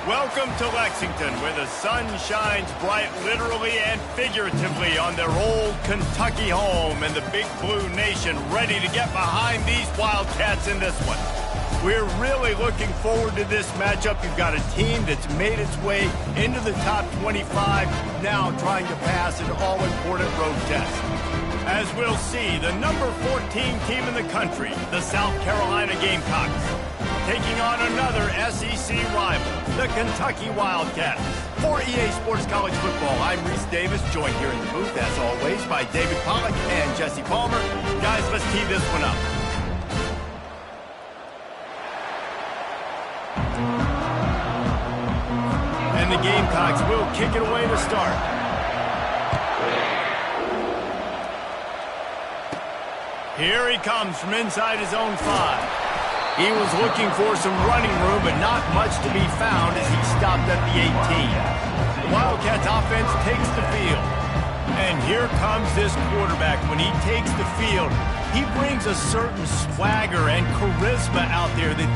Welcome to Lexington, where the sun shines bright literally and figuratively on their old Kentucky home, and the Big Blue Nation ready to get behind these Wildcats in this one. We're really looking forward to this matchup. You've got a team that's made its way into the top 25, now trying to pass an all-important road test. As we'll see, the number 14 team in the country, the South Carolina Gamecocks, taking on another SEC rival, the Kentucky Wildcats. For EA Sports College Football, I'm Reese Davis, joined here in the booth, as always, by David Pollack and Jesse Palmer. Guys, let's tee this one up. And the Gamecocks will kick it away to start. Here he comes from inside his own 5. He was looking for some running room, but not much to be found as he stopped at the 18. The Wildcats offense takes the field. And here comes this quarterback. When he takes the field, he brings a certain swagger and charisma out there that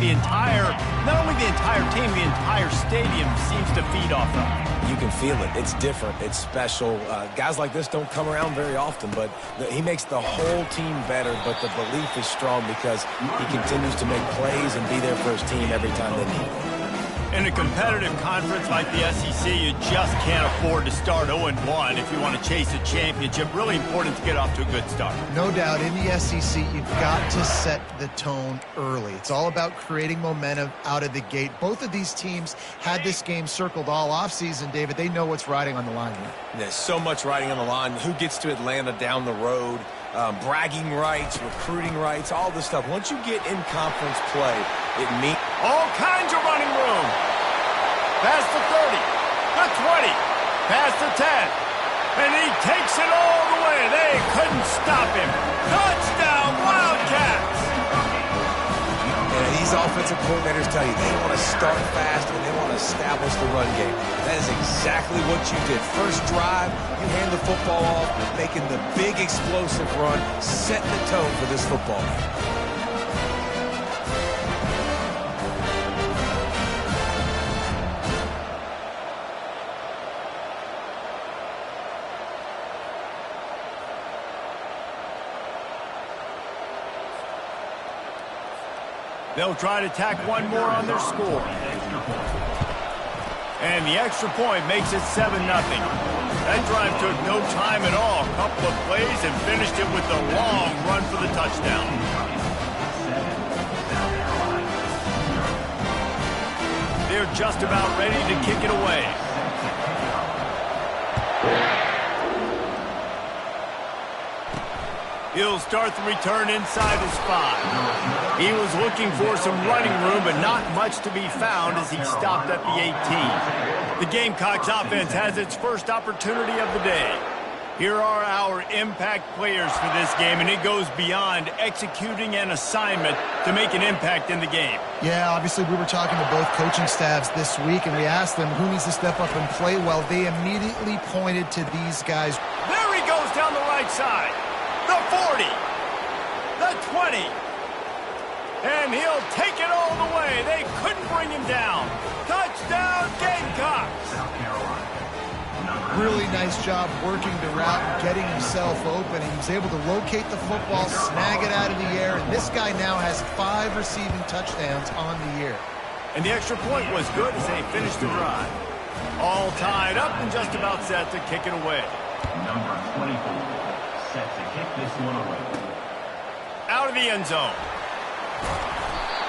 not only the entire team, the entire stadium seems to feed off of. You can feel it. It's different. It's special. Guys like this don't come around very often, but he makes the whole team better, but the belief is strong because he continues to make plays and be there for his team every time they need him. In a competitive conference like the SEC, you just can't afford to start 0-1 if you want to chase a championship. Really important to get off to a good start. No doubt, in the SEC, you've got to set the tone early. It's all about creating momentum out of the gate. Both of these teams had this game circled all offseason, David. They know what's riding on the line here. There's so much riding on the line. Who gets to Atlanta down the road? Bragging rights, recruiting rights, all this stuff. Once you get in conference play, it means all kinds of running room. Past the 30, the 20, past the 10, and he takes it all the way. They couldn't stop him. Touchdown, Wildcats! And these offensive coordinators tell you they want to start fast and they want to establish the run game. That is exactly what you did. First drive, you hand the football off, making the big explosive run, setting the tone for this football game. They'll try to tack one more on their score. And the extra point makes it 7-0. That drive took no time at all. A couple of plays and finished it with a long run for the touchdown. They're just about ready to kick it away. He'll start the return inside his 5. He was looking for some running room, but not much to be found as he stopped at the 18. The Gamecocks offense has its first opportunity of the day. Here are our impact players for this game, and it goes beyond executing an assignment to make an impact in the game. Yeah, obviously we were talking to both coaching staffs this week, and we asked them who needs to step up and play well. They immediately pointed to these guys. There he goes down the right side. The 40, the 20, and he'll take it all the way. They couldn't bring him down. Touchdown, Gamecocks. Really nice job working the route and getting himself open. He was able to locate the football, snag it out of the air, and this guy now has 5 receiving touchdowns on the year. And the extra point was good as they finished the drive. All tied up and just about set to kick it away. Number 24. Set to kick this one away. Out of the end zone.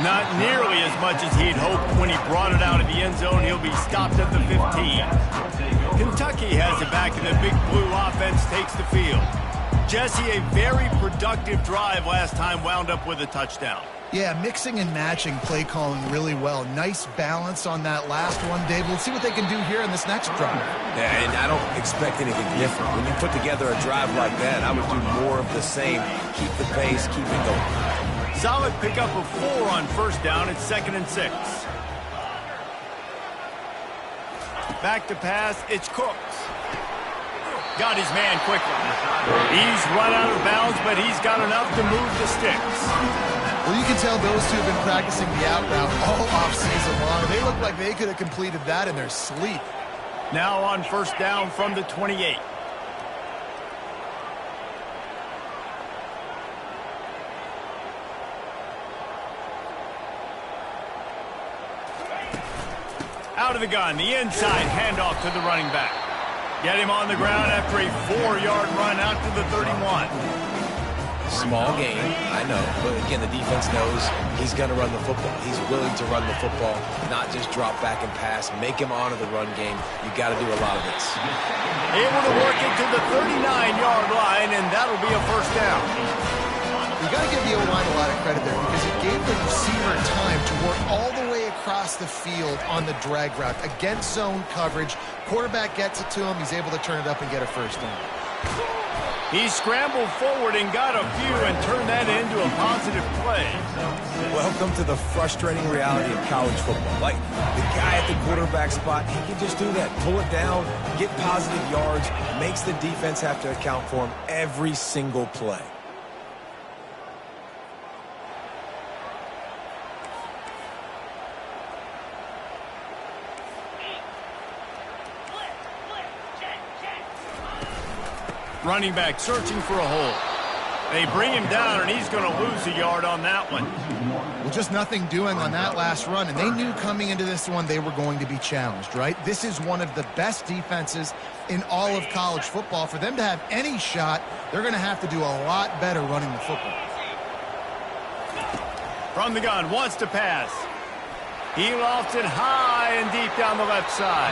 Not nearly as much as he'd hoped when he brought it out of the end zone. He'll be stopped at the 15. Kentucky has it back, and the Big Blue offense takes the field. Jesse, a very productive drive last time, wound up with a touchdown. Yeah, mixing and matching play calling really well. Nice balance on that last one, Dave. We'll see what they can do here in this next drive. Yeah, and I don't expect anything different. When you put together a drive like that, I would do more of the same. Keep the pace, keep it going. Solid pickup of 4 on first down. It's 2nd and 6. Back to pass, it's Cooks. Got his man quickly. He's run out of bounds, but he's got enough to move the sticks. Well, you can tell those two have been practicing the out route all offseason long. They look like they could have completed that in their sleep. Now on first down from the 28. Out of the gun, the inside handoff to the running back. Get him on the ground after a 4-yard run out to the 31. Small gain, I know, but again, the defense knows he's going to run the football. He's willing to run the football, not just drop back and pass, make him honor the run game. You got to do a lot of this. Able to work it to the 39-yard line, and that'll be a first down. You got to give the O-line a lot of credit there because it gave the receiver time to work all the way across the field on the drag route against zone coverage. Quarterback gets it to him. He's able to turn it up and get a first down. He scrambled forward and got a few and turned that into a positive play. Welcome to the frustrating reality of college football. Like, the guy at the quarterback spot, he can just do that. Pull it down, get positive yards, makes the defense have to account for him every single play. Running back searching for a hole. They bring him down, and he's going to lose a yard on that one. Well, just nothing doing on that last run, and they knew coming into this one they were going to be challenged, right? This is one of the best defenses in all of college football. For them to have any shot, they're going to have to do a lot better running the football. From the gun, wants to pass. He lofts it high and deep down the left side.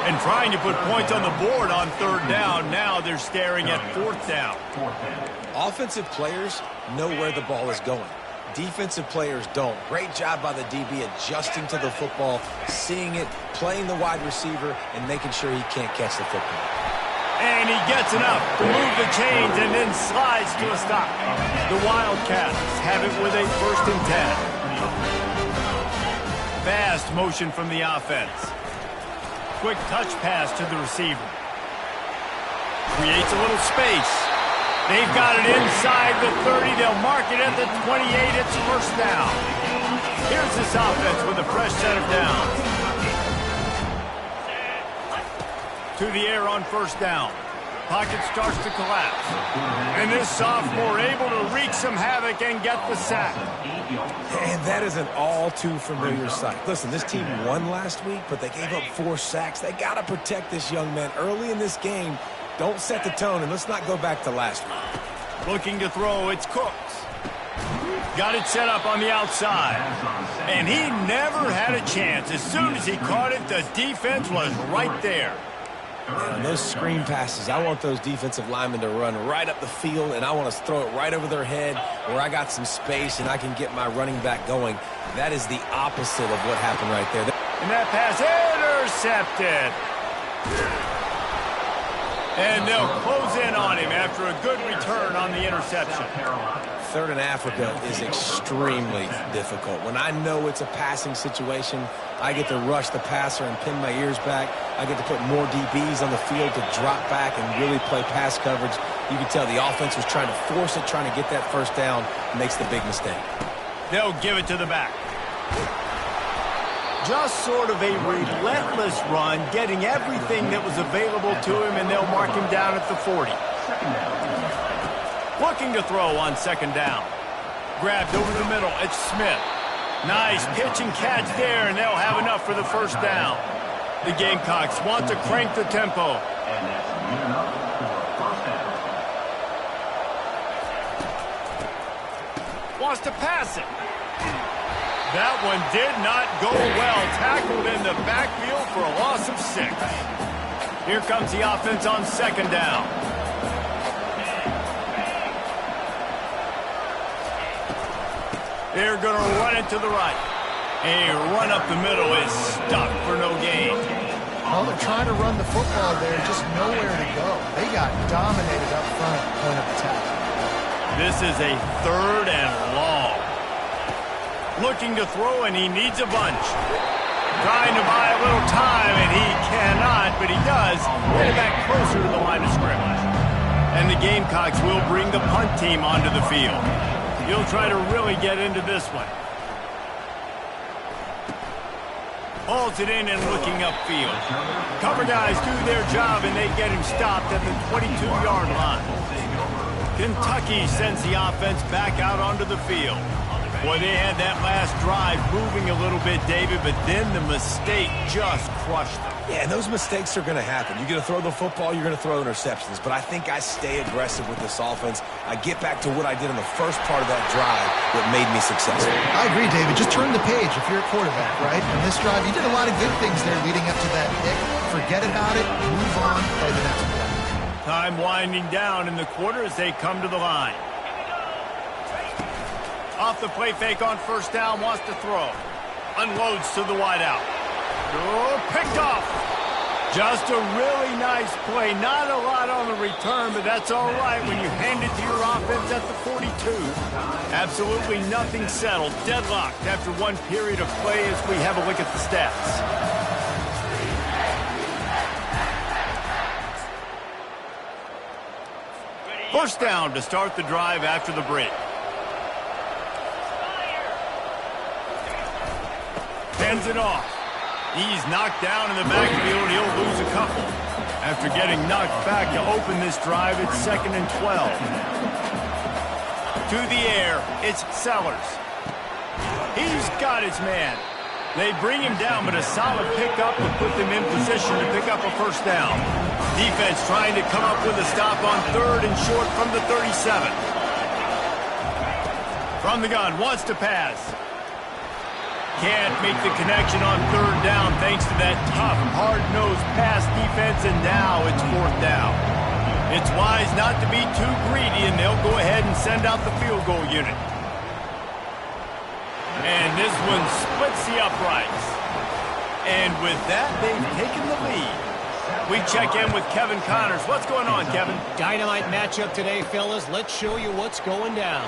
And trying to put points on the board on third down. Now they're staring at fourth down. Offensive players know where the ball is going. Defensive players don't. Great job by the DB adjusting to the football, seeing it, playing the wide receiver, and making sure he can't catch the football. And he gets enough to move the chains and then slides to a stop. The Wildcats have it with a 1st and 10. Fast motion from the offense. Quick touch pass to the receiver. Creates a little space. They've got it inside the 30. They'll mark it at the 28. It's first down. Here's this offense with a fresh set of downs. To the air on first down. Pocket starts to collapse. And this sophomore able to wreak some havoc and get the sack. And that is an all-too-familiar sight. Listen, this team won last week, but they gave up 4 sacks. They got to protect this young man early in this game. Don't set the tone, and let's not go back to last week. Looking to throw, it's Cooks. Got it set up on the outside. And he never had a chance. As soon as he caught it, the defense was right there. And those screen passes, I want those defensive linemen to run right up the field, and I want to throw it right over their head where I got some space and I can get my running back going. That is the opposite of what happened right there. And that pass intercepted. And they'll close in on him after a good return on the interception. Third in Africa is extremely difficult. When I know it's a passing situation, I get to rush the passer and pin my ears back. I get to put more DBs on the field to drop back and really play pass coverage. You can tell the offense was trying to force it, trying to get that first down, makes the big mistake. They'll give it to the back. Just sort of a relentless run, getting everything that was available to him, and they'll mark him down at the 40. Looking to throw on second down. Grabbed over the middle. It's Smith. Nice pitch and catch there, and they'll have enough for the first down. The Gamecocks want to crank the tempo. And that's good enough for a first down. Wants to pass it. That one did not go well. Tackled in the backfield for a loss of 6. Here comes the offense on second down. They're going to run it to the right. A run up the middle is stuck for no gain. Well, they're trying to run the football there, just nowhere to go. They got dominated up front at the point of attack. This is a 3rd and long. Looking to throw, and he needs a bunch. Trying to buy a little time, and he cannot, but he does. Get it back closer to the line of scrimmage. And the Gamecocks will bring the punt team onto the field. He'll try to really get into this one. Hauls it in and looking upfield. Cover guys do their job, and they get him stopped at the 22-yard line. Kentucky sends the offense back out onto the field. Boy, they had that last drive moving a little bit, David, but then the mistake just crushed them. Yeah, and those mistakes are going to happen. You're going to throw the football, you're going to throw interceptions. But I think I stay aggressive with this offense. I get back to what I did in the first part of that drive that made me successful. I agree, David. Just turn the page if you're a quarterback, right? On this drive, you did a lot of good things there leading up to that pick. Forget about it, move on, play the next play. Time winding down in the quarter as they come to the line. Off the play fake on first down, wants to throw. Unloads to the wideout. Oh, picked off. Just a really nice play. Not a lot on the return, but that's all right when you hand it to your offense at the 42. Absolutely nothing settled. Deadlocked after one period of play as we have a look at the stats. First down to start the drive after the break. Hands it off. He's knocked down in the backfield. He'll lose a couple. After getting knocked back to open this drive, it's 2nd and 12. To the air, it's Sellers. He's got his man. They bring him down, but a solid pickup will put them in position to pick up a first down. Defense trying to come up with a stop on 3rd and short from the 37. From the gun, wants to pass. Can't make the connection on 3rd down thanks to that tough, hard-nosed pass defense, and now it's 4th down. It's wise not to be too greedy, and they'll go ahead and send out the field goal unit. And this one splits the uprights. And with that, they've taken the lead. We check in with Kevin Connors. What's going on, Kevin? Dynamite matchup today, fellas. Let's show you what's going down.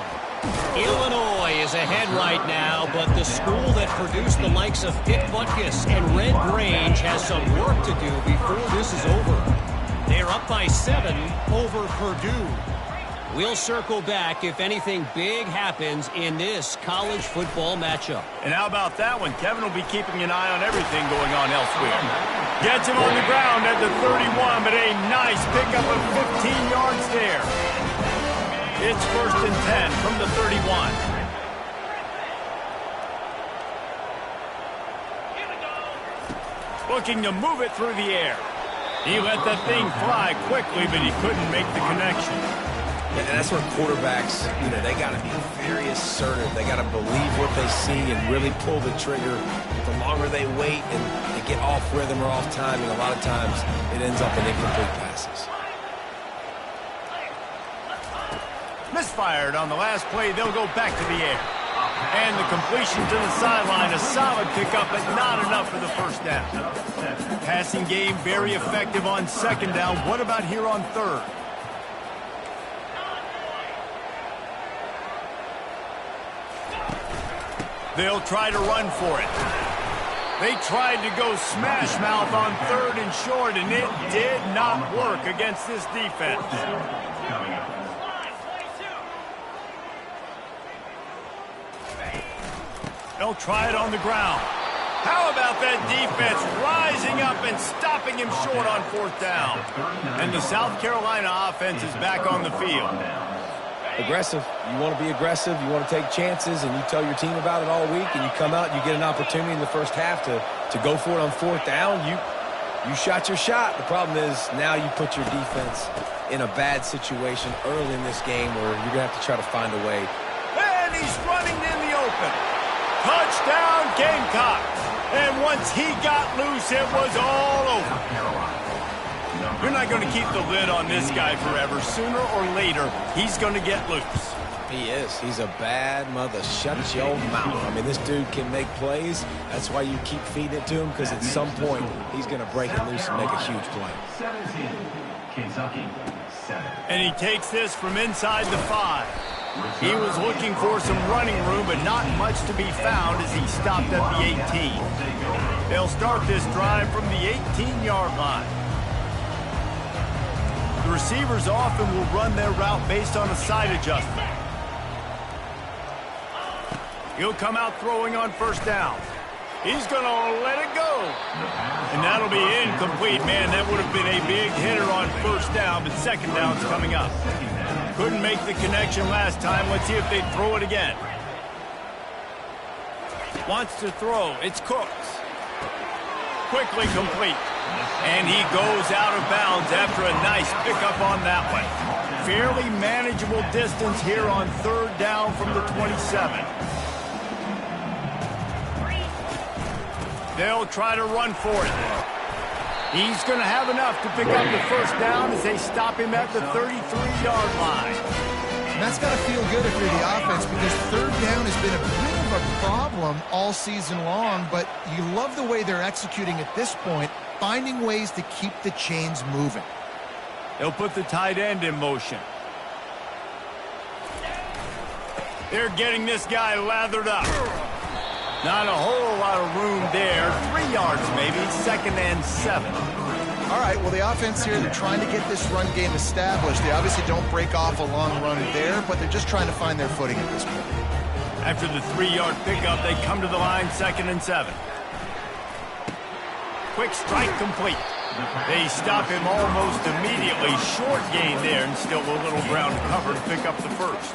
Illinois is ahead right now, but the school that produced the likes of Pitt Butkus and Red Grange has some work to do before this is over. They're up by 7 over Purdue. We'll circle back if anything big happens in this college football matchup. And how about that one? Kevin will be keeping an eye on everything going on elsewhere. Gets him on the ground at the 31, but a nice pickup of 15 yards there. It's 1st and 10 from the 31. Looking to move it through the air. He let that thing fly quickly, but he couldn't make the connection. And that's where quarterbacks, they got to be very assertive. They got to believe what they see and really pull the trigger. The longer they wait and they get off rhythm or off timing, a lot of times it ends up in incomplete passes. Misfired on the last play. They'll go back to the air. And the completion to the sideline, a solid pickup, but not enough for the first down. Passing game very effective on 2nd down. What about here on 3rd? They'll try to run for it. They tried to go smash mouth on 3rd and short, and it did not work against this defense. They'll try it on the ground. How about that defense rising up and stopping him short on 4th down? And the South Carolina offense is back on the field. Aggressive. You want to be aggressive. You want to take chances, and you tell your team about it all week, and you come out and you get an opportunity in the first half to go for it on 4th down. You shot your shot. The problem is now you put your defense in a bad situation early in this game where you're going to have to try to find a way. And he's running in the open. Touchdown, Gamecocks. And once he got loose, it was all over. You're not going to keep the lid on this guy forever. Sooner or later, he's going to get loose. He is. He's a bad mother. Shut your mouth. I mean, this dude can make plays. That's why you keep feeding it to him, because at some point, he's going to break it loose and make a huge play. 17, Kentucky, 7. And he takes this from inside the 5. He was looking for some running room, but not much to be found as he stopped at the 18. They'll start this drive from the 18-yard line. The receivers often will run their route based on a side adjustment. He'll come out throwing on first down. He's going to let it go. And that'll be incomplete. Man, that would have been a big hitter on first down, but second down's coming up. Couldn't make the connection last time. Let's see if they throw it again. Wants to throw. It's Cooks. Quickly complete. And he goes out of bounds after a nice pickup on that one. Fairly manageable distance here on third down from the 27. They'll try to run for it. He's going to have enough to pick up the first down as they stop him at the 33-yard line. And that's got to feel good if you're the offense, because third down has been a bit of a problem all season long, but you love the way they're executing at this point, finding ways to keep the chains moving. They'll put the tight end in motion. They're getting this guy lathered up. Not a whole lot of room there. 3 yards maybe, 2nd and 7. All right, well, the offense here, they're trying to get this run game established. They obviously don't break off a long run there, but they're just trying to find their footing at this point. After the 3-yard pickup, they come to the line, 2nd and 7. Quick strike complete. They stop him almost immediately. Short gain there, and still a little ground cover to pick up the first.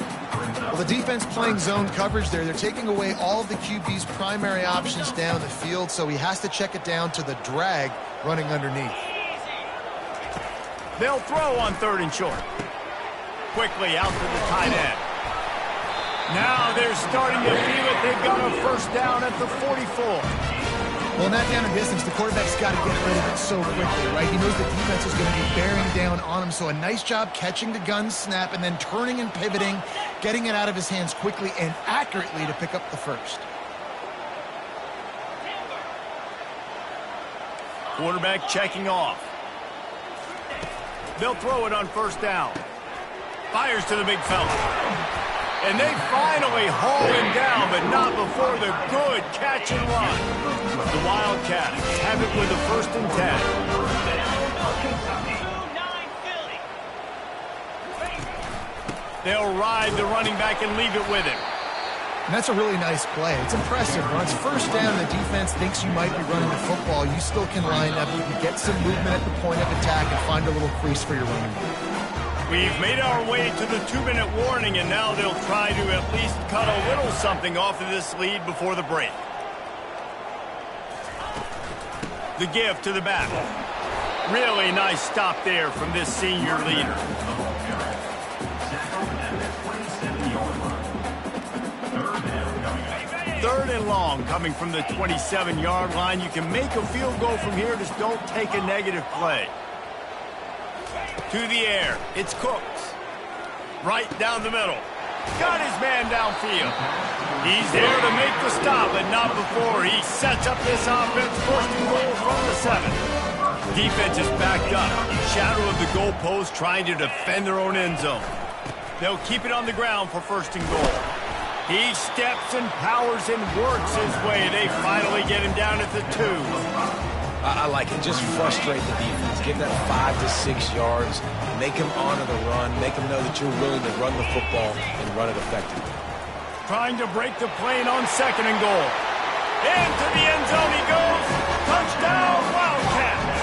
Well, the defense playing zone coverage there. They're taking away all of the QB's primary options down the field, so he has to check it down to the drag running underneath. They'll throw on 3rd and short. Quickly out to the tight end. Now they're starting to feel it. They've got a first down at the 44. Well, in that down and distance, the quarterback's got to get rid of it so quickly, right? He knows the defense is going to be bearing down on him, so a nice job catching the gun snap and then turning and pivoting, getting it out of his hands quickly and accurately to pick up the first. Quarterback checking off. They'll throw it on first down. Fires to the big fella. And they finally haul him down, but not before the good catch and run. The Wildcats have it with the 1st and 10. They'll ride the running back and leave it with him. And that's a really nice play. It's impressive. When it's first down, the defense thinks you might be running the football. You still can line up. You can get some movement at the point of attack and find a little crease for your running back. We've made our way to the 2-minute warning, and now they'll try to at least cut a little something off of this lead before the break. The give to the back. Really nice stop there from this senior leader. Third and long coming from the 27-yard line. You can make a field goal from here, just don't take a negative play. To the air, it's Cooks. Right down the middle. Got his man downfield. He's there to make the stop, but not before he sets up this offense. 1st and goal from the 7. Defense is backed up. Shadow of the goalpost trying to defend their own end zone. They'll keep it on the ground for 1st and goal. He steps and powers and works his way. They finally get him down at the 2. I like it. Just frustrate the defense. Give them 5 to 6 yards. Make them honor the run. Make them know that you're willing to run the football and run it effectively. Trying to break the plane on 2nd and goal. Into the end zone he goes. Touchdown, Wildcats.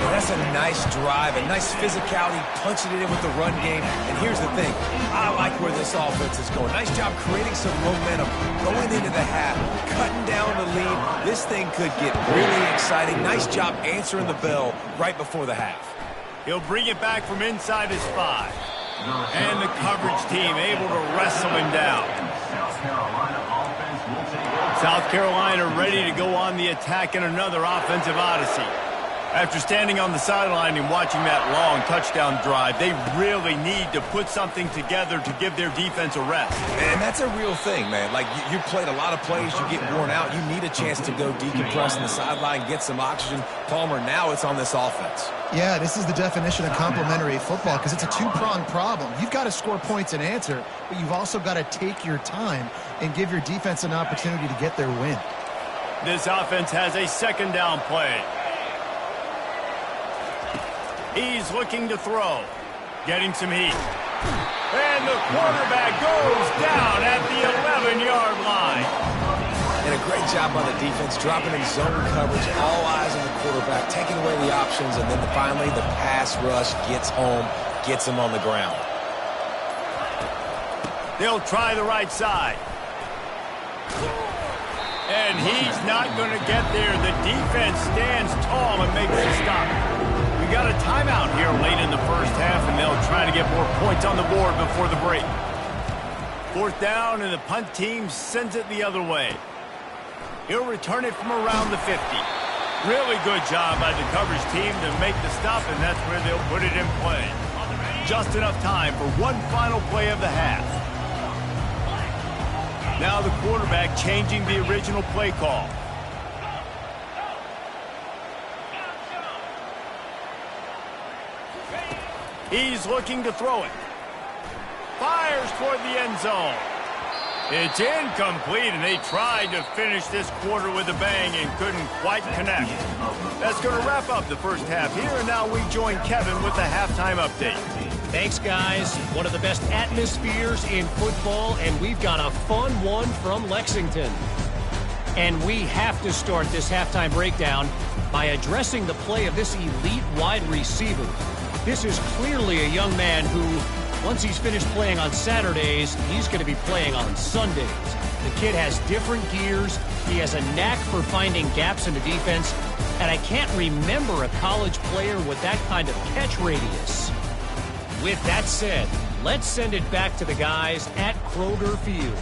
Yeah, that's a nice drive, a nice physicality, punching it in with the run game. And here's the thing. I like where this offense is going. Nice job creating some momentum, going into the half, cutting down the lead. This thing could get really exciting. Nice job answering the bell right before the half. He'll bring it back from inside his 5. And the coverage team able to wrestle him down. South Carolina ready to go on the attack in another offensive odyssey. After standing on the sideline and watching that long touchdown drive, they really need to put something together to give their defense a rest. And that's a real thing, man. Like, you played a lot of plays, you get worn out, you need a chance to go decompress on the sideline, get some oxygen. Palmer, now it's on this offense. Yeah, this is the definition of complementary football, because it's a two-pronged problem. You've got to score points and answer, but you've also got to take your time and give your defense an opportunity to get their win. This offense has a 2nd down play. He's looking to throw. Getting some heat. And the quarterback goes down at the 11-yard line. And a great job by the defense, dropping in zone coverage, all eyes on the quarterback, taking away the options, and then finally the pass rush gets home, gets him on the ground. They'll try the right side. And he's not going to get there. The defense stands tall and makes the stop. We got a timeout here late in the first half, and they'll try to get more points on the board before the break. 4th down, and the punt team sends it the other way. He'll return it from around the 50. Really good job by the coverage team to make the stop, and that's where they'll put it in play. Just enough time for one final play of the half. Now the quarterback changing the original play call. He's looking to throw it. Fires toward the end zone. It's incomplete, and they tried to finish this quarter with a bang and couldn't quite connect. That's going to wrap up the first half here, and now we join Kevin with the halftime update. Thanks, guys. One of the best atmospheres in football, and we've got a fun one from Lexington. And we have to start this halftime breakdown by addressing the play of this elite wide receiver. This is clearly a young man who, once he's finished playing on Saturdays, he's going to be playing on Sundays. The kid has different gears. He has a knack for finding gaps in the defense. And I can't remember a college player with that kind of catch radius. With that said, let's send it back to the guys at Kroger Field.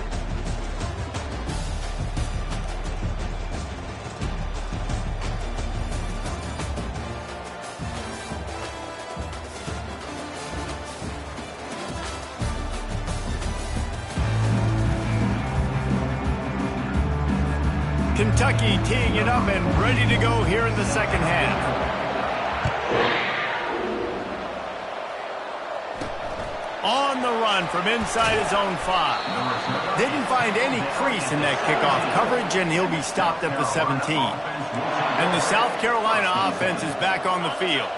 Kentucky teeing it up and ready to go here in the second half. On the run from inside his own 5. Didn't find any crease in that kickoff coverage, and he'll be stopped at the 17. And the South Carolina offense is back on the field.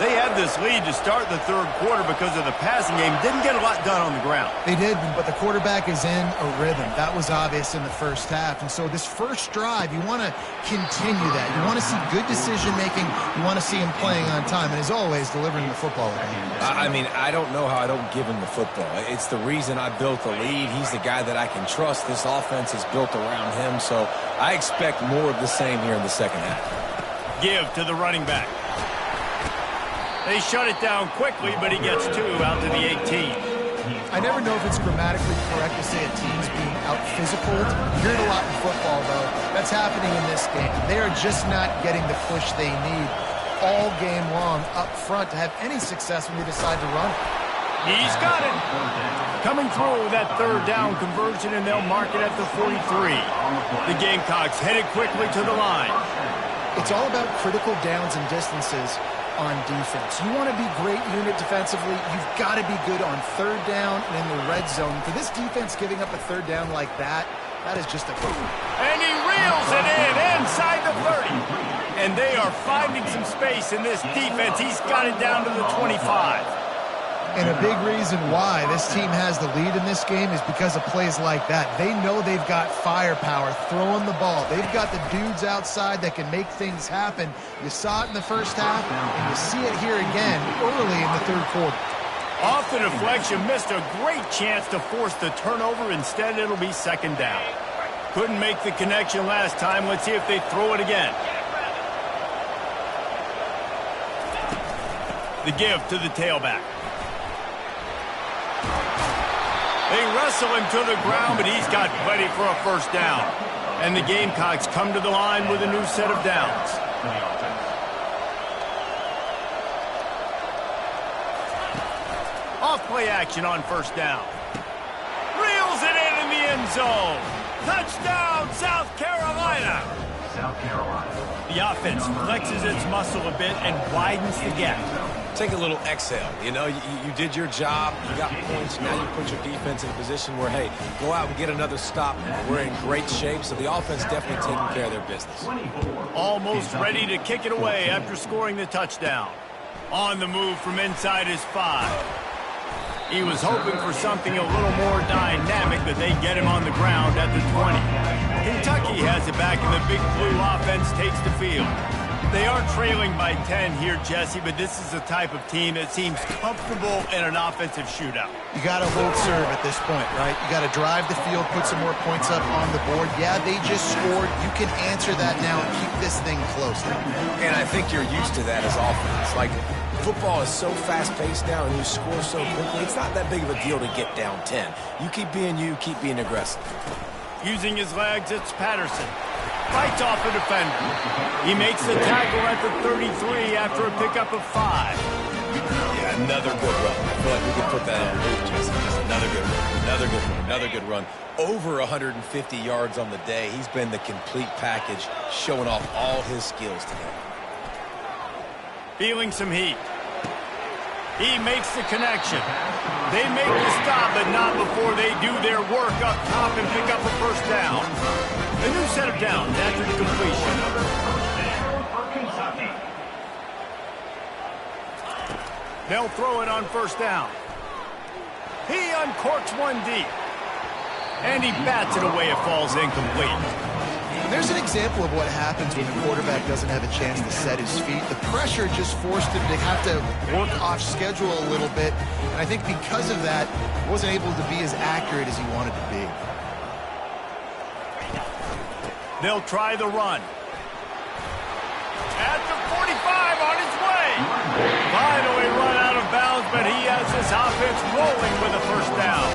They had this lead to start the third quarter because of the passing game. Didn't get a lot done on the ground. They did, but the quarterback is in a rhythm. That was obvious in the first half. And so this first drive, you want to continue that. You want to see good decision-making. You want to see him playing on time. And as always, delivering the football. I mean, I don't know how I don't give him the football. It's the reason I built the lead. He's the guy that I can trust. This offense is built around him. So I expect more of the same here in the second half. Give to the running back. They shut it down quickly, but he gets 2 out to the 18. I never know if it's grammatically correct to say a team's being out-physicaled. You hear it a lot in football, though. That's happening in this game. They are just not getting the push they need all game long up front to have any success when they decide to run. He's got it. Coming through that third down conversion, and they'll mark it at the 43. The Gamecocks headed quickly to the line. It's all about critical downs and distances on defense. You want to be great unit defensively, you've got to be good on third down and in the red zone. For this defense giving up a third down like that, that is just a... And he reels it in inside the 30. And they are finding some space in this defense. He's got it down to the 25. And a big reason why this team has the lead in this game is because of plays like that. They know they've got firepower throwing the ball. They've got the dudes outside that can make things happen. You saw it in the first half, and you see it here again early in the third quarter. Off the deflection, missed a great chance to force the turnover. Instead, it'll be second down. Couldn't make the connection last time. Let's see if they throw it again. The give to the tailback. They wrestle him to the ground, but he's got plenty for a first down. And the Gamecocks come to the line with a new set of downs. Off play action on first down. Reels it in the end zone. Touchdown, South Carolina. South Carolina. The offense flexes its muscle a bit and widens the gap. Take a little exhale. You know, you did your job. You got points. Now you put your defense in a position where, hey, go out and get another stop. We're in great shape, so the offense definitely taking care of their business. Almost ready to kick it away after scoring the touchdown. On the move from inside his 5. He was hoping for something a little more dynamic, but they get him on the ground at the 20. Kentucky has it back, and the Big Blue offense takes the field. They are trailing by 10 here, Jesse, but this is the type of team that seems comfortable in an offensive shootout. You got to hold serve at this point, right? You got to drive the field, put some more points up on the board. Yeah, they just scored. You can answer that now and keep this thing close. And I think you're used to that as offense. Like, football is so fast-paced now, and you score so quickly, it's not that big of a deal to get down 10. You, keep being aggressive. Using his legs, it's Patterson. Fights off the defender. He makes the tackle at the 33 after a pickup of 5. Yeah, another good run. I feel like we could put that on the roof, Jesse. Just another good run, another good run, another good run. Over 150 yards on the day. He's been the complete package, showing off all his skills today. Feeling some heat. He makes the connection. They make the stop, but not before they do their work up top and pick up a first down. A new set of downs after the completion. They'll throw it on first down. He uncorks one deep. And he bats it away. It falls incomplete. There's an example of what happens when the quarterback doesn't have a chance to set his feet. The pressure just forced him to have to work off schedule a little bit. And I think because of that, he wasn't able to be as accurate as he wanted to be. They'll try the run. At the 45 on his way. Finally run out of bounds, but he has his offense rolling with a first down.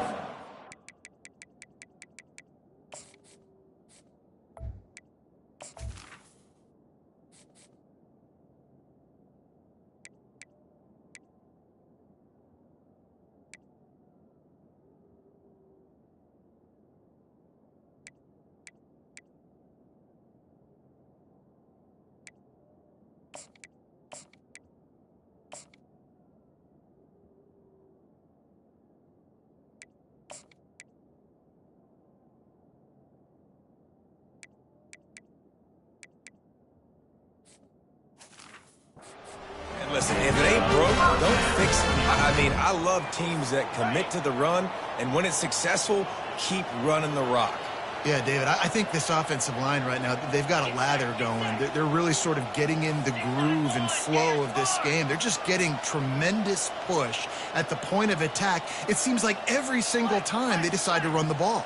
Listen, if it ain't broke, don't fix it. I mean, I love teams that commit to the run, and when it's successful, keep running the rock. Yeah, David, I think this offensive line right now, they've got a lather going. They're really sort of getting in the groove and flow of this game. They're just getting tremendous push at the point of attack. It seems like every single time they decide to run the ball.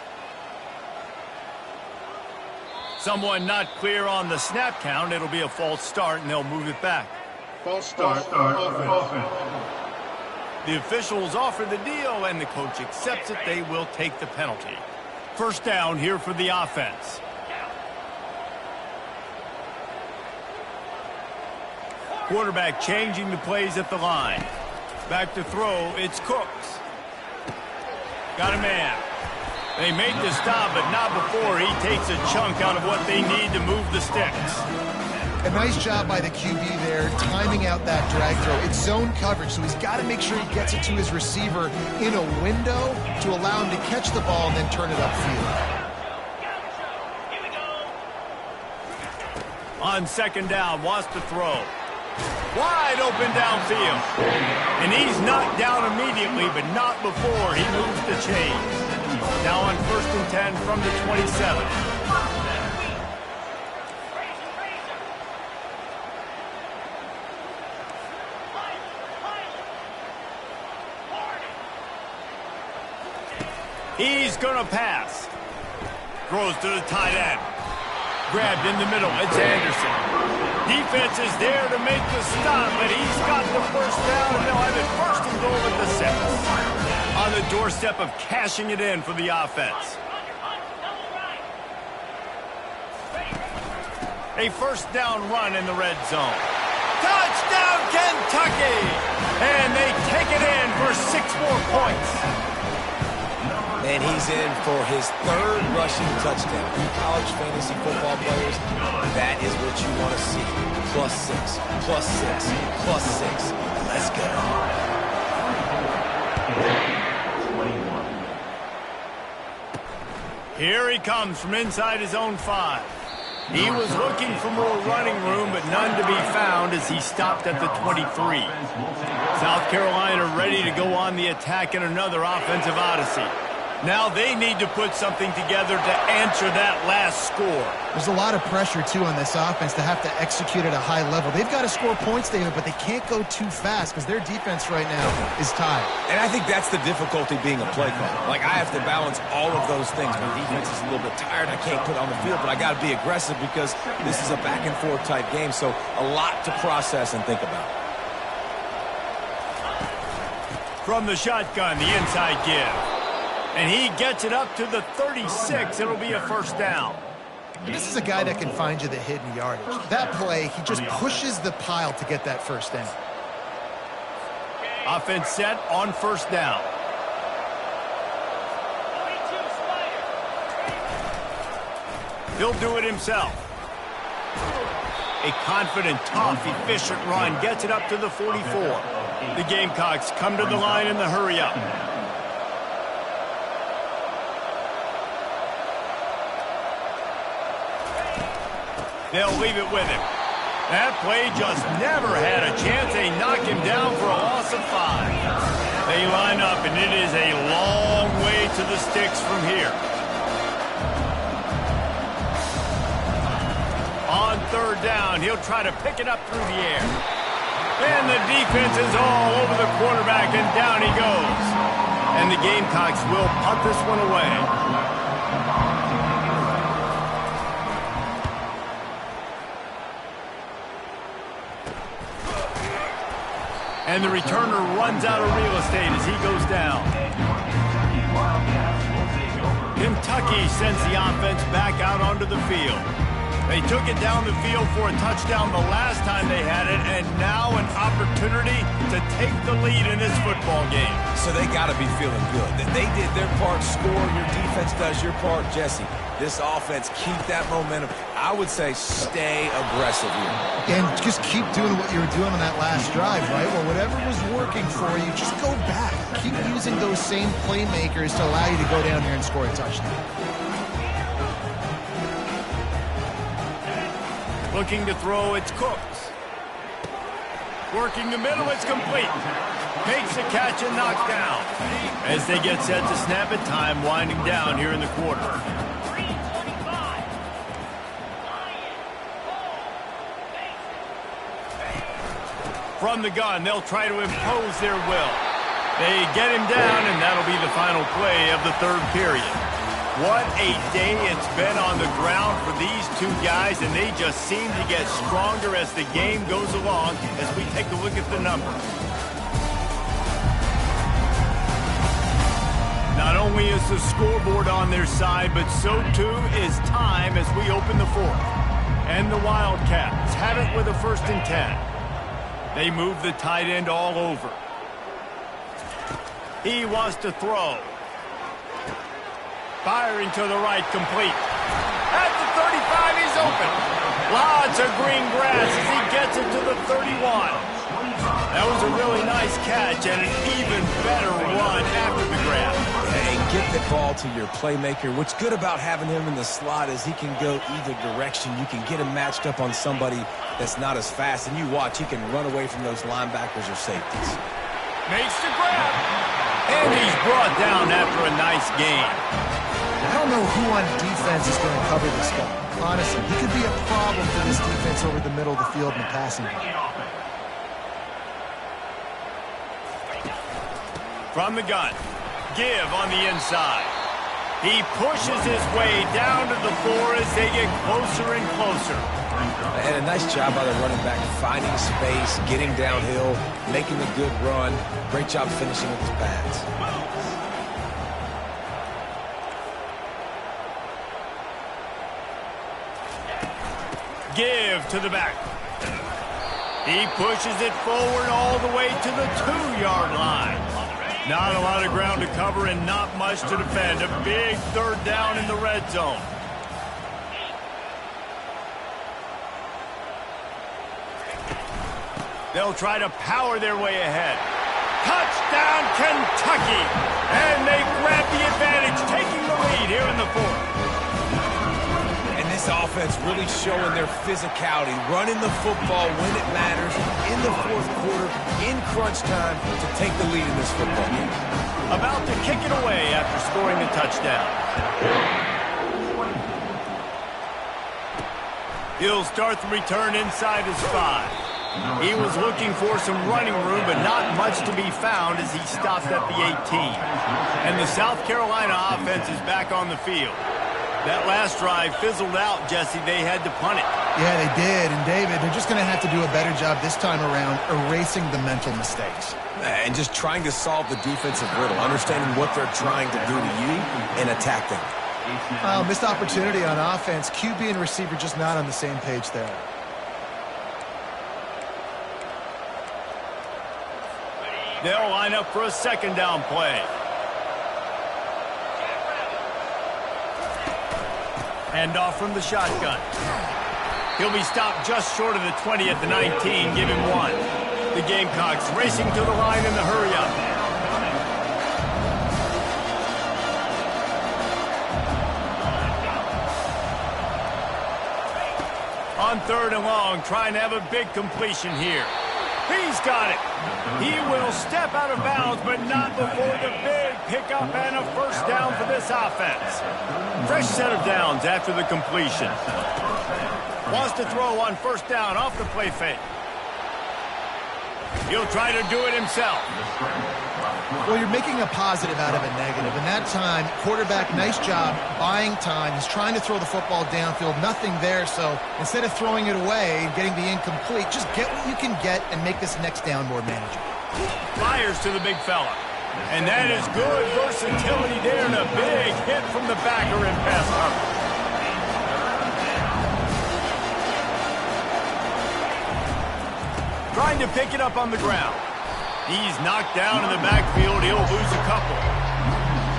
Someone not clear on the snap count. It'll be a false start, and they'll move it back. False start, offense. The officials offer the deal, and the coach accepts it. They will take the penalty. First down here for the offense. Quarterback changing the plays at the line. Back to throw, it's Cooks. Got a man. They make the stop, but not before he takes a chunk out of what they need to move the sticks. A nice job by the QB there, timing out that drag throw. It's zone coverage, so he's got to make sure he gets it to his receiver in a window to allow him to catch the ball and then turn it upfield. On second down, wants to throw. Wide open downfield. And he's knocked down immediately, but not before he moves the chains. Now on 1st and 10 from the 27. He's going to pass. Throws to the tight end. Grabbed in the middle. It's Anderson. Defense is there to make the stop, but he's got the first down, and they'll have it 1st and goal at the 6. On the doorstep of cashing it in for the offense. A first down run in the red zone. Touchdown, Kentucky! And they take it in for 6 more points. And he's in for his 3rd rushing touchdown. You college fantasy football players, that is what you want to see. +6, +6, +6. Let's go. 21. Here he comes from inside his own 5. He was looking for more running room, but none to be found as he stopped at the 23. South Carolina ready to go on the attack in another offensive odyssey. Now they need to put something together to answer that last score. There's a lot of pressure, too, on this offense to have to execute at a high level. They've got to score points, David, but they can't go too fast because their defense right now is tired. And I think that's the difficulty being a play caller. Like, I have to balance all of those things. My defense is a little bit tired. I can't put it on the field, but I got to be aggressive because this is a back-and-forth type game, so a lot to process and think about. From the shotgun, the inside give. And he gets it up to the 36. It'll be a first down. This is a guy that can find you the hidden yardage. That play, he just pushes the pile to get that first down. Offense set on first down. He'll do it himself. A confident, tough, efficient run gets it up to the 44. The Gamecocks come to the line in the hurry-up. They'll leave it with him. That play just never had a chance. They knock him down for a loss of 5. They line up, and it is a long way to the sticks from here. On third down, he'll try to pick it up through the air. And the defense is all over the quarterback, and down he goes. And the Gamecocks will punt this one away. And the returner runs out of real estate as he goes down. Kentucky sends the offense back out onto the field. They took it down the field for a touchdown the last time they had it, and now an opportunity to take the lead in this football game. So they got to be feeling good. That they did their part, score, your defense does your part. Jesse, this offense, keep that momentum. I would say stay aggressive here. And just keep doing what you were doing on that last drive, right? Well, whatever was working for you, just go back. Keep using those same playmakers to allow you to go down here and score a touchdown. Looking to throw, it's Cooks. Working the middle, it's complete. Makes the catch and knocked down. As they get set to snap it, time winding down here in the quarter. From the gun, they'll try to impose their will. They get him down, and that'll be the final play of the third period. What a day it's been on the ground for these two guys, and they just seem to get stronger as the game goes along as we take a look at the numbers. Not only is the scoreboard on their side, but so too is time as we open the fourth. And the Wildcats have it with a 1st and 10. They move the tight end all over. He wants to throw. Firing to the right, complete. At the 35, he's open. Lots of green grass as he gets it to the 31. That was a really nice catch and an even better run after the grab. And get the ball to your playmaker. What's good about having him in the slot is he can go either direction. You can get him matched up on somebody that's not as fast. And you watch, he can run away from those linebackers or safeties. Makes the grab. And he's brought down after a nice gain. I don't know who on defense is going to cover this guy. Honestly, he could be a problem for this defense over the middle of the field in the passing game. From the gun, give on the inside. He pushes his way down to the 4 as they get closer and closer. And a nice job by the running back, finding space, getting downhill, making a good run. Great job finishing with his pads. Give to the back. He pushes it forward all the way to the 2-yard line. Not a lot of ground to cover and not much to defend. A big 3rd down in the red zone. They'll try to power their way ahead. Touchdown, Kentucky! And they grab the advantage, taking the lead here in the 4th. And this This offense really showing their physicality, running the football when it matters, in the fourth quarter, in crunch time, to take the lead in this football game. About to kick it away after scoring a touchdown. He'll start the return inside his 5. He was looking for some running room, but not much to be found as he stopped at the 18. And the South Carolina offense is back on the field. That last drive fizzled out, Jesse. They had to punt it. Yeah, they did. And, David, they're just going to have to do a better job this time around erasing the mental mistakes. And just trying to solve the defensive riddle, understanding what they're trying to do to you and attack them. Missed opportunity on offense. QB and receiver just not on the same page there. They'll line up for a second down play. Hand off from the shotgun. He'll be stopped just short of the 20 at the 19. Give him 1. The Gamecocks racing to the line in the hurry-up. On 3rd and long, trying to have a big completion here. He's got it. He will step out of bounds, but not before the big pickup and a first down for this offense. Fresh set of downs after the completion. Wants to throw on first down off the play fake. He'll try to do it himself. Well, you're making a positive out of a negative. And that time, quarterback, nice job buying time. He's trying to throw the football downfield. Nothing there. So instead of throwing it away and getting the incomplete, just get what you can get and make this next down more manageable. Fires to the big fella. And that is good versatility there and a big hit from the backer in pass coverage. Trying to pick it up on the ground. He's knocked down in the backfield. He'll lose a couple.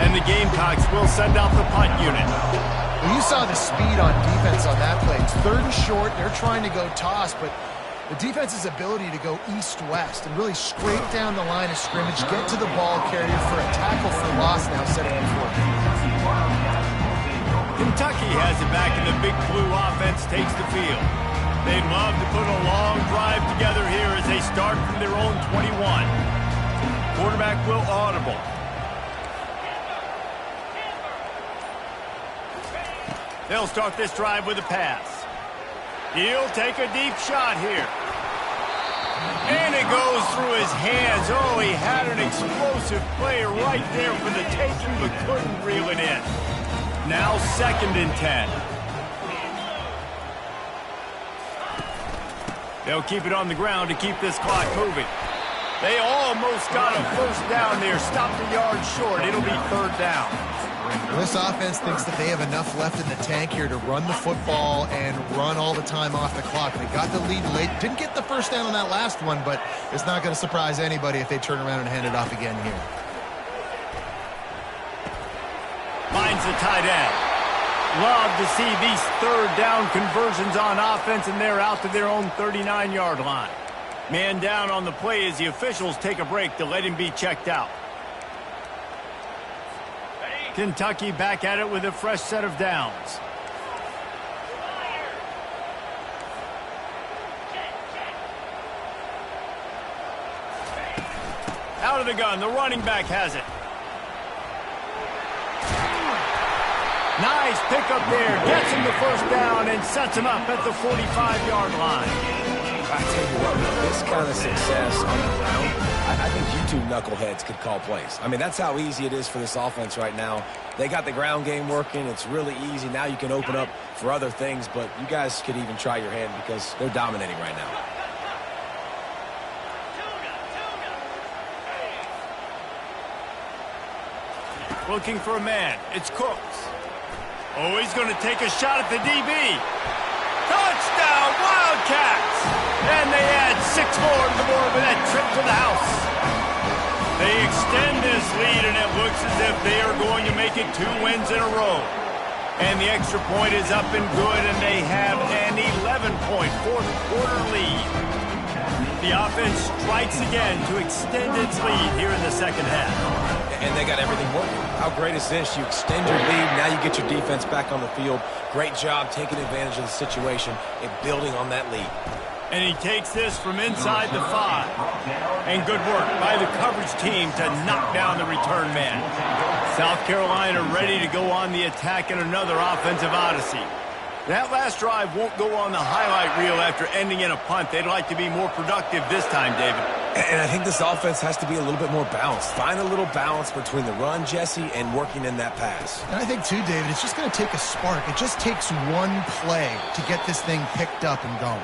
And the Gamecocks will send out the punt unit. Well, you saw the speed on defense on that play. It's 3rd and short. They're trying to go toss, but the defense's ability to go east-west and really scrape down the line of scrimmage, get to the ball carrier for a tackle for loss now setting up for it. Kentucky has it back, and the Big Blue offense takes the field. They'd love to put a long drive together here as they start from their own 21. Quarterback will audible. They'll start this drive with a pass. He'll take a deep shot here. And it goes through his hands. Oh, he had an explosive play right there for the taking, but couldn't reel it in. Now 2nd and 10. They'll keep it on the ground to keep this clock moving. They almost got a first down there. Stopped a yard short. It'll be 3rd down. Well, this offense thinks that they have enough left in the tank here to run the football and run all the time off the clock. They got the lead late. Didn't get the first down on that last one, but it's not going to surprise anybody if they turn around and hand it off again here. Finds the tight end. Love to see these 3rd down conversions on offense, and they're out to their own 39-yard line. Man down on the play as the officials take a break to let him be checked out. Kentucky back at it with a fresh set of downs. Out of the gun, the running back has it. Nice pickup there. Gets him the first down and sets him up at the 45-yard line. I tell you what, with this kind of success on the ground, I think you two knuckleheads could call plays. I mean, that's how easy it is for this offense right now. They got the ground game working. It's really easy. Now you can open up for other things, but you guys could even try your hand because they're dominating right now. Looking for a man. It's Cooks. Oh, he's going to take a shot at the DB. Touchdown, Wildcats! And they add 6 more to the board with that trip to the house. They extend this lead, and it looks as if they are going to make it 2 wins in a row. And the extra point is up and good, and they have an 11-point fourth-quarter lead. The offense strikes again to extend its lead here in the second half. And they got everything working. How great is this? You extend your lead. Now you get your defense back on the field. Great job taking advantage of the situation and building on that lead. And he takes this from inside the 5. And good work by the coverage team to knock down the return man. South Carolina ready to go on the attack in another offensive odyssey. That last drive won't go on the highlight reel after ending in a punt. They'd like to be more productive this time, David. And I think this offense has to be a little bit more balanced. Find a little balance between the run, Jesse, and working in that pass. And I think, too, David, it's just going to take a spark. It just takes one play to get this thing picked up and going.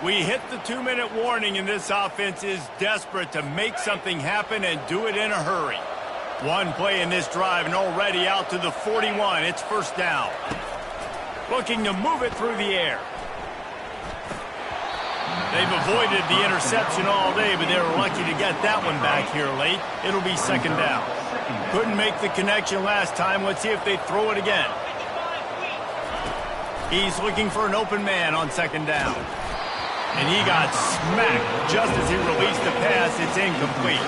We hit the 2-minute warning, and this offense is desperate to make something happen and do it in a hurry. One play in this drive and already out to the 41. It's first down. Looking to move it through the air. They've avoided the interception all day, but they were lucky to get that one back here late. It'll be second down. Couldn't make the connection last time. Let's see if they throw it again. He's looking for an open man on second down. And he got smacked just as he released the pass. It's incomplete.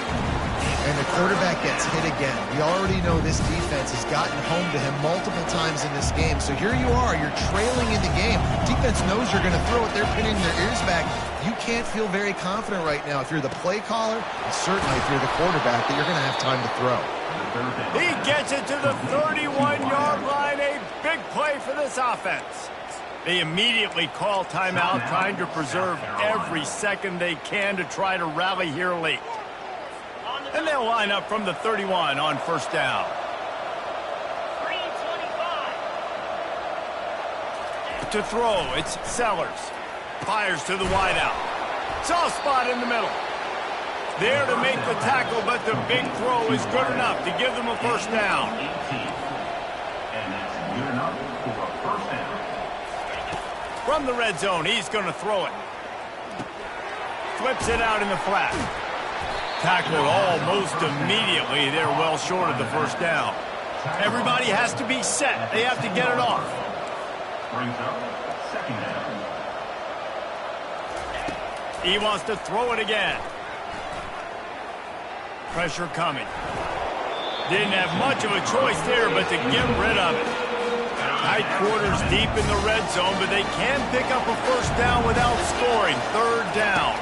And the quarterback gets hit again. We already know this defense has gotten home to him multiple times in this game. So here you are, you're trailing in the game. Defense knows you're going to throw it. They're pinning their ears back. You can't feel very confident right now if you're the play caller, and certainly if you're the quarterback, that you're going to have time to throw. He gets it to the 31-yard line. A big play for this offense. They immediately call timeout, trying to preserve every second they can to try to rally here late. And they'll line up from the 31 on first down. To throw, it's Sellers. Fires to the wideout. Soft spot in the middle. There to make the tackle, but the big throw is good enough to give them a first down. And that's good enough for a first down. From the red zone, he's going to throw it. Flips it out in the flat. Tackled almost immediately. They're well short of the first down. Everybody has to be set. They have to get it off. Brings up second down. He wants to throw it again. Pressure coming. Didn't have much of a choice there but to get rid of it. Tight quarters deep in the red zone, but they can pick up a first down without scoring. Third down.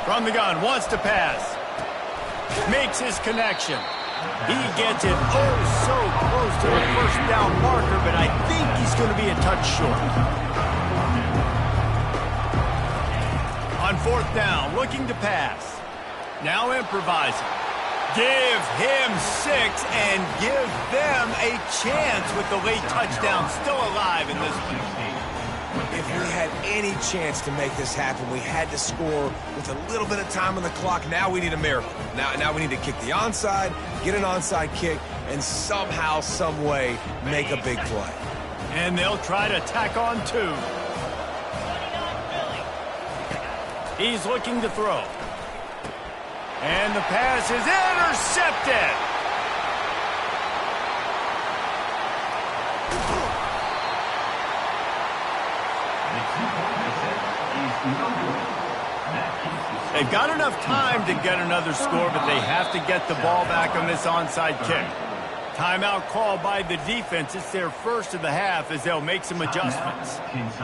From the gun, wants to pass. Makes his connection. He gets it oh so close to the first down marker, but I think he's going to be a touch short. On fourth down, looking to pass. Now improvising. Give him 6 and give them a chance with the late touchdown still alive in this one. If we had any chance to make this happen, we had to score with a little bit of time on the clock. Now we need a miracle. Now we need to kick the onside, get an onside kick, and somehow, some way, make a big play. And they'll try to tack on 2. He's looking to throw. And the pass is intercepted. They've got enough time to get another score, but they have to get the ball back on this onside kick. Timeout called by the defense. It's their first of the half as they'll make some adjustments.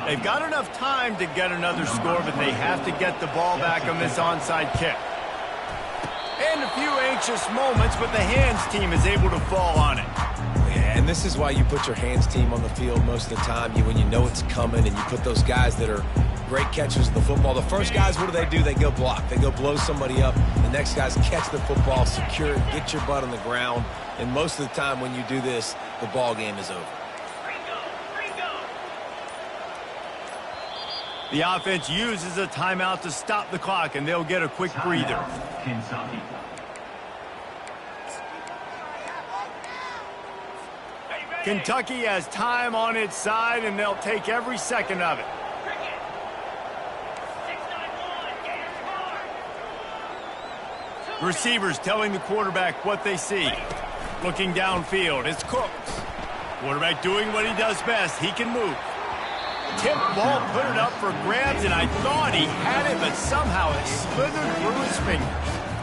They've got enough time to get another score, but they have to get the ball back on this onside kick. And a few anxious moments, but the hands team is able to fall on it. Yeah, and this is why you put your hands team on the field most of the time. When you know it's coming, and you put those guys that are great catchers of the football. The first guys, what do? They go block. They go blow somebody up. The next guys catch the football, secure it, get your butt on the ground. And most of the time when you do this, the ball game is over. The offense uses a timeout to stop the clock, and they'll get a quick breather. Kentucky has time on its side, and they'll take every second of it. Receivers telling the quarterback what they see. Looking downfield, it's Cooks. Quarterback doing what he does best. He can move. Tip ball, put it up for grabs, and I thought he had it, but somehow it slithered through his fingers.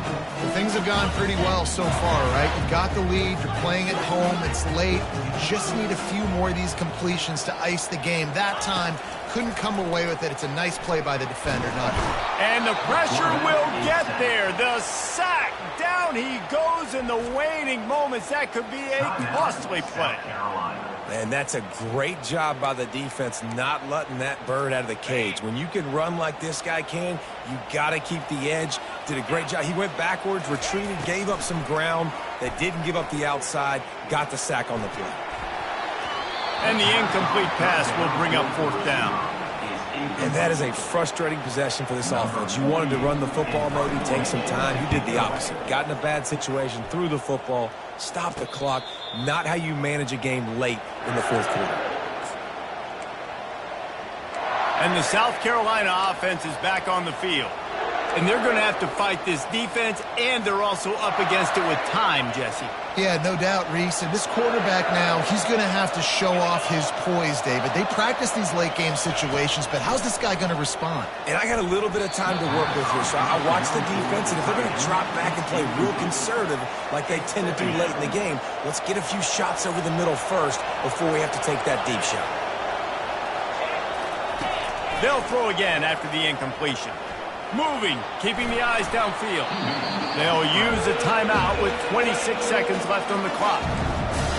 Well, things have gone pretty well so far, right? You've got the lead, you're playing at home, it's late, and you just need a few more of these completions to ice the game. That time, couldn't come away with it. It's a nice play by the defender, not. And the pressure will get there. The sack, down he goes in the waning moments. That could be a costly play. And that's a great job by the defense not letting that bird out of the cage. When you can run like this guy can, you got to keep the edge. Did a great job. He went backwards, retreated, gave up some ground that didn't give up the outside, got the sack on the play. And the incomplete pass will bring up 4th down. And that is a frustrating possession for this offense. You wanted to run the football, maybe take some time. You did the opposite. Got in a bad situation, threw the football, stopped the clock. Not how you manage a game late in the 4th quarter. And the South Carolina offense is back on the field. And they're going to have to fight this defense, and they're also up against it with time, Jesse. Yeah, no doubt, Reese. And this quarterback now, he's going to have to show off his poise, David. They practice these late-game situations, but how's this guy going to respond? And I got a little bit of time to work with here, so I watch the defense, and if they're going to drop back and play real conservative like they tend to do late in the game, let's get a few shots over the middle first before we have to take that deep shot. They'll throw again after the incompletion. Moving, keeping the eyes downfield. They'll use a timeout with 26 seconds left on the clock.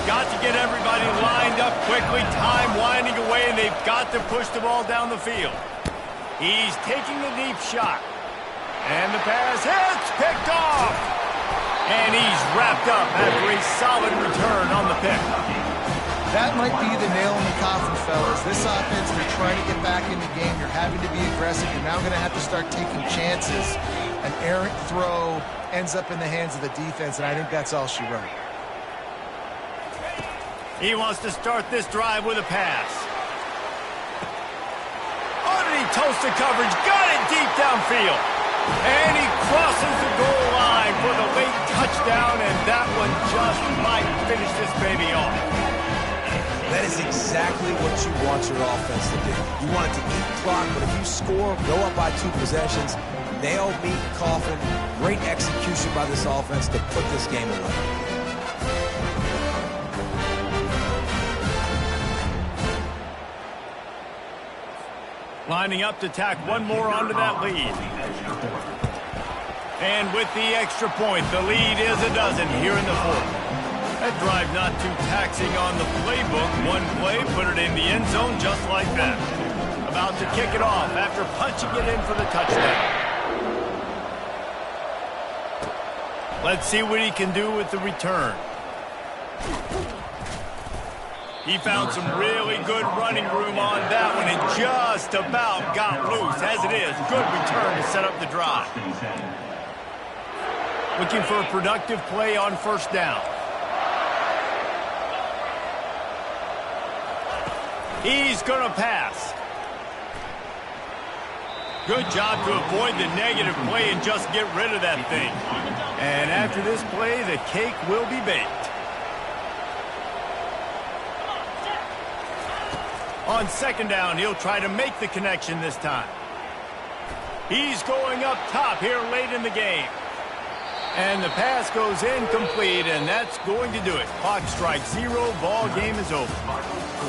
Got to get everybody lined up quickly. Time winding away, and they've got to push the ball down the field. He's taking the deep shot. And the pass hits, picked off. And he's wrapped up after a solid return on the pick. That might be the nail in the coffin, fellas. This offense, they're trying to get back in the game. You're having to be aggressive. You're now going to have to start taking chances. An errant throw ends up in the hands of the defense, and I think that's all she wrote. He wants to start this drive with a pass. Underneath toasted coverage, got it deep downfield. And he crosses the goal line for the late touchdown, and that one just might finish this baby off. That is exactly what you want your offense to do. You want it to eat clock, but if you score, go up by 2 possessions, nail, meet, coffin. Great execution by this offense to put this game away. Lining up to tack one more onto that lead. And with the extra point, the lead is a dozen here in the 4th. That drive not too taxing on the playbook. One play, put it in the end zone just like that. About to kick it off after punching it in for the touchdown. Let's see what he can do with the return. He found some really good running room on that one and just about got loose. As it is, good return to set up the drive. Looking for a productive play on 1st down. He's going to pass. Good job to avoid the negative play and just get rid of that thing. And after this play, the cake will be baked. On 2nd down, he'll try to make the connection this time. He's going up top here late in the game. And the pass goes incomplete, and that's going to do it. Clock strikes 0, ball game is over.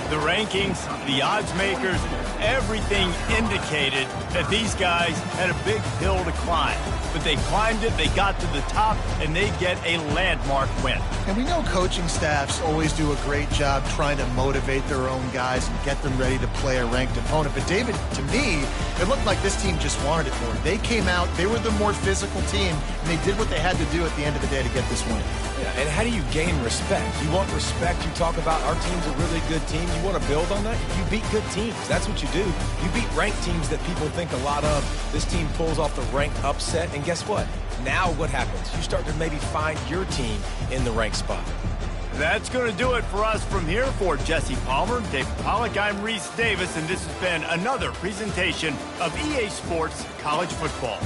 The rankings, the odds makers, everything indicated that these guys had a big hill to climb. But they climbed it, they got to the top, and they get a landmark win. And we know coaching staffs always do a great job trying to motivate their own guys and get them ready to play a ranked opponent. But David, to me, it looked like this team just wanted it more. They came out, they were the more physical team, and they did what they had to do at the end of the day to get this win. Yeah, and how do you gain respect? You want respect, you talk about our team's a really good team. You want to build on that? You beat good teams. That's what you do. You beat ranked teams that people think a lot of. This team pulls off the ranked upset, and guess what? Now what happens? You start to maybe find your team in the ranked spot. That's going to do it for us from here. For Jesse Palmer, Dave Pollack, I'm Reese Davis, and this has been another presentation of EA Sports College Football.